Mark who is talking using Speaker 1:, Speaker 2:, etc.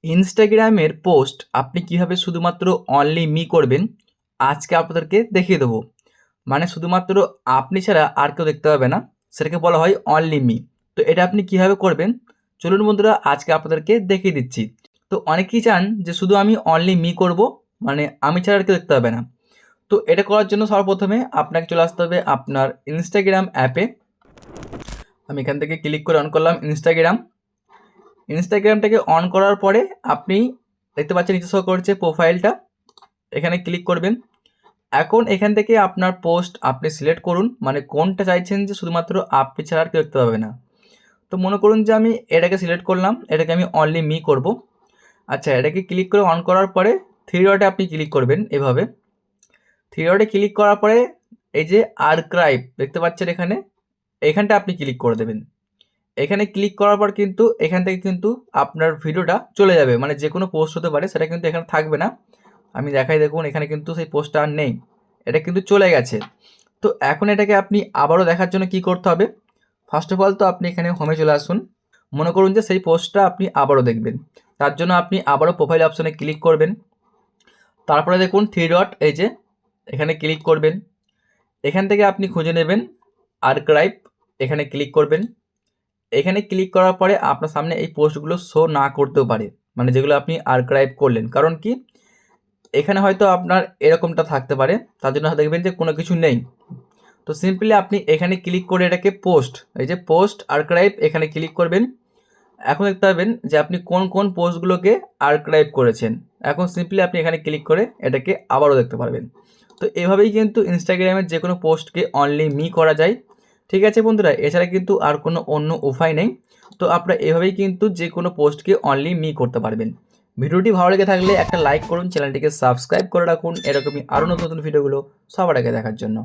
Speaker 1: ইনস্টাগ্রামের পোস্ট আপনি কিভাবে শুধুমাত্র অনলি মি করবেন আজকে আপনাদেরকে দেখিয়ে দেবো। মানে শুধুমাত্র আপনি ছাড়া আর কেউ দেখতে পাবে না, সেটাকে বলা হয় অনলি মি। তো এটা আপনি কিভাবে করবেন চলুন বন্ধুরা আজকে আপনাদেরকে দেখিয়ে দিচ্ছি। তো অনেকেই চান যে শুধু আমি অনলি মি করব, মানে আমি ছাড়া আর কেউ দেখতে পাবে না। তো এটা করার জন্য সর্বপ্রথমে আপনাকে চলে আসতে হবে আপনার ইনস্টাগ্রাম অ্যাপে। আমি এখান থেকে ক্লিক করে অন করলাম ইনস্টাগ্রামটাকে অন করার পরে আপনি দেখতে পাচ্ছেন নিচে শো করছে প্রোফাইলটা, এখানে ক্লিক করবেন। এখন এখান থেকে আপনার পোস্ট আপনি সিলেক্ট করুন, মানে কোনটা চাইছেন যে শুধুমাত্র আপনি ছাড়া আর কেউ দেখতে পাবে না। তো মনে করুন যে আমি এটাকে সিলেক্ট করলাম, এটাকে আমি অনলি মি করব। আচ্ছা, এটাকে ক্লিক করে অন করার পরে থ্রি ডটে আপনি ক্লিক করবেন। এভাবে থ্রি ডটে ক্লিক করার পরে এই যে আর্কাইভ দেখতে পাচ্ছেন এখানটা আপনি ক্লিক করে দেবেন। এখানে ক্লিক করার পর কিন্তু এখান থেকে কিন্তু আপনার ভিডিওটা চলে যাবে, মানে যে কোনো পোস্ট হতে পারে, সেটা কিন্তু এখানে থাকবে না। আমি দেখাই, দেখুন এখানে কিন্তু সেই পোস্টটা আর নেই, এটা কিন্তু চলে গেছে। তো এখন এটাকে আপনি আবারও দেখার জন্য কি করতে হবে, ফার্স্ট অফ অল তো আপনি এখানে হোমে চলে আসুন। মনে করুন যে সেই পোস্টটা আপনি আবারও দেখবেন, তার জন্য আপনি আবারও প্রোফাইল অপশনে ক্লিক করবেন। তারপরে দেখুন থ্রি ডট, এই যে এখানে ক্লিক করবেন। এখান থেকে আপনি খুঁজে নেবেন আর্কাইভ, এখানে ক্লিক করবেন। এখানে ক্লিক করার পরে আপনার সামনে এই পোস্টগুলো শো না করতেও পারে, মানে যেগুলো আপনি আর্কাইভ করলেন। কারণ কি, এখানে হয়তো আপনার এরকমটা থাকতে পারে, তার জন্য দেখবেন যে কোনো কিছু নেই। তো সিম্পলি আপনি এখানে ক্লিক করে এটাকে পোস্ট, এই যে পোস্ট আর্কাইভ, এখানে ক্লিক করবেন। এখন দেখতে পাবেন যে আপনি কোন কোন পোস্টগুলোকে আর্কাইভ করেছেন। এখন সিম্পলি আপনি এখানে ক্লিক করে এটাকে আবারও দেখতে পারবেন। তো এভাবেই কিন্তু ইনস্টাগ্রামের যে কোনো পোস্টকে অনলি মি করা যায়। ঠিক আছে বন্ধুরা, এছাড়া কিন্তু আর কোনো অন্য উপায় নেই। তো আপনারা এভাবেই কিন্তু যে কোনো পোস্টকে অনলি মি করতে পারবেন। ভিডিওটি ভালো লেগে থাকলে একটা লাইক করুন, চ্যানেলটিকে সাবস্ক্রাইব করে রাখুন এরকমই আরও নতুন নতুন ভিডিওগুলো সবার আগে দেখার জন্য।